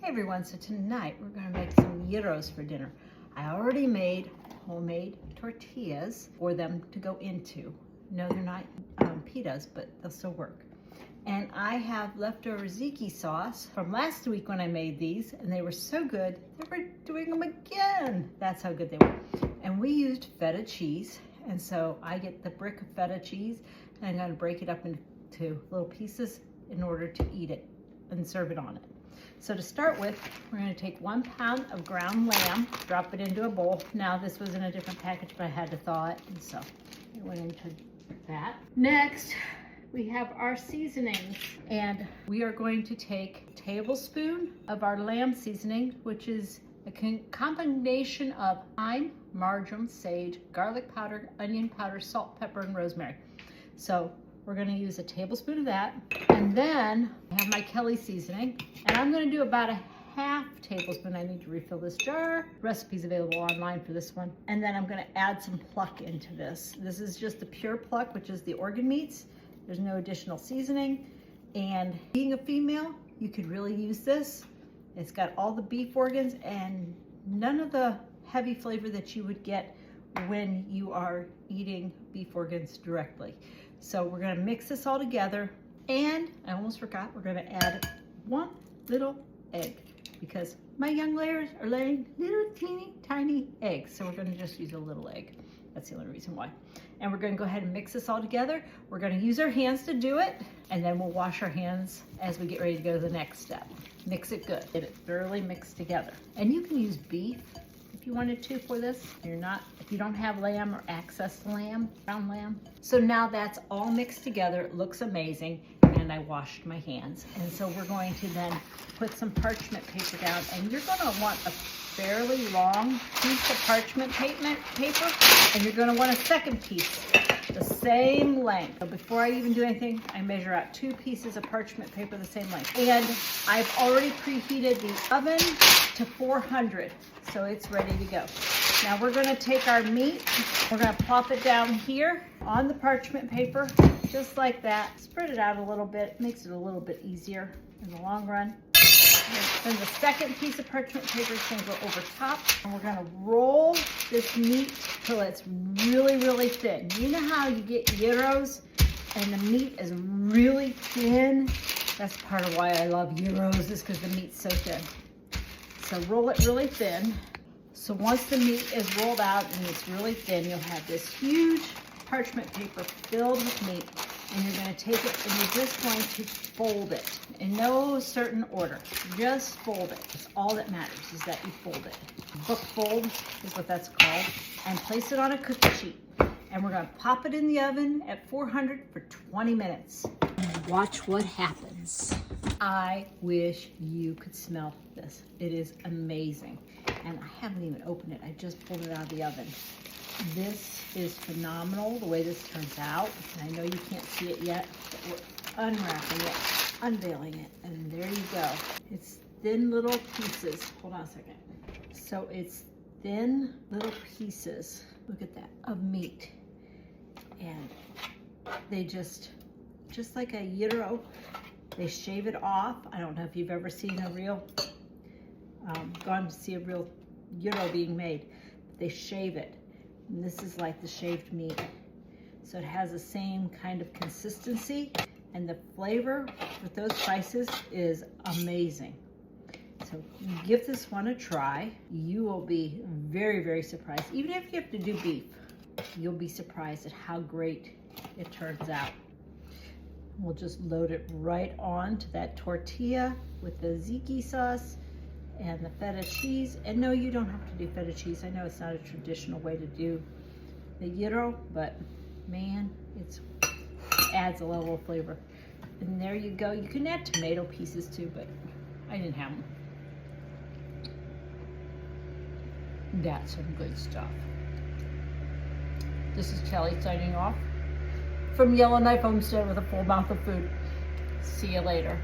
Hey everyone, so tonight we're going to make some gyros for dinner. I already made homemade tortillas for them to go into. No, they're not pitas, but they'll still work. And I have leftover tzatziki sauce from last week when I made these, and they were so good, they were doing them again. That's how good they were. And we used feta cheese, and so I get the brick of feta cheese, and I'm going to break it up into little pieces in order to eat it and serve it on it. So to start with, we're going to take 1 pound of ground lamb, drop it into a bowl. Now this was in a different package, but I had to thaw it, and so it went into that. Next, we have our seasonings, and we are going to take a tablespoon of our lamb seasoning, which is a combination of thyme, marjoram, sage, garlic powder, onion powder, salt, pepper, and rosemary. So we're going to use a tablespoon of that, and then I have my Kelly seasoning, and I'm going to do about a half tablespoon. I need to refill this jar. Recipe's available online for this one. And then I'm going to add some pluck into this. This is just the pure pluck, which is the organ meats. There's no additional seasoning. And being a female, you could really use this. It's got all the beef organs and none of the heavy flavor that you would get when you are eating beef organs directly. So we're going to mix this all together, and I almost forgot, we're going to add 1 little egg because my young layers are laying little teeny tiny eggs, so we're going to just use a little egg. That's the only reason why. And we're going to go ahead and mix this all together. We're going to use our hands to do it, and then we'll wash our hands as we get ready to go to the next step. Mix it good, get it thoroughly mixed together. And you can use beef if you wanted to for this. If you don't have lamb or access to lamb, ground lamb. So now that's all mixed together. It looks amazing, and I washed my hands. And so we're going to then put some parchment paper down, and you're going to want a fairly long piece of parchment paper, and you're going to want a second piece the same length. So before I even do anything, I measure out 2 pieces of parchment paper the same length. And I've already preheated the oven to 400, so it's ready to go. Now we're going to take our meat, we're going to plop it down here on the parchment paper, just like that. Spread it out a little bit, it makes it a little bit easier in the long run. Then the second piece of parchment paper is going to go over top, and we're going to roll this meat till it's really, really thin. You know how you get gyros and the meat is really thin? That's part of why I love gyros, is because the meat's so thin. So roll it really thin. So once the meat is rolled out and it's really thin, you'll have this huge parchment paper filled with meat, and you're going to take it and you're just going to fold it in no certain order. Just fold it. That's all that matters, is that you fold it. Book fold is what that's called. And place it on a cookie sheet. And we're going to pop it in the oven at 400 for 20 minutes. And watch what happens. I wish you could smell this. It is amazing. And I haven't even opened it. I just pulled it out of the oven. This is phenomenal, the way this turns out. And I know you can't see it yet, but we're unwrapping it, unveiling it, and there you go. It's thin little pieces. Hold on a second. So it's thin little pieces, look at that, of meat. And they just like a gyro, they shave it off. I don't know if you've ever seen a real, gone to see a real gyro being made. They shave it. And this is like the shaved meat. So it has the same kind of consistency, and the flavor with those spices is amazing. So give this one a try. You will be very, very surprised. Even if you have to do beef, you'll be surprised at how great it turns out. We'll just load it right on to that tortilla with the tzatziki sauce and the feta cheese. And no, you don't have to do feta cheese. I know it's not a traditional way to do the gyro, but man, it adds a level of flavor. And there you go. You can add tomato pieces too, but I didn't have them. That's some good stuff. This is Kelly signing off from Yellowknife Homestead with a full mouth of food. See you later.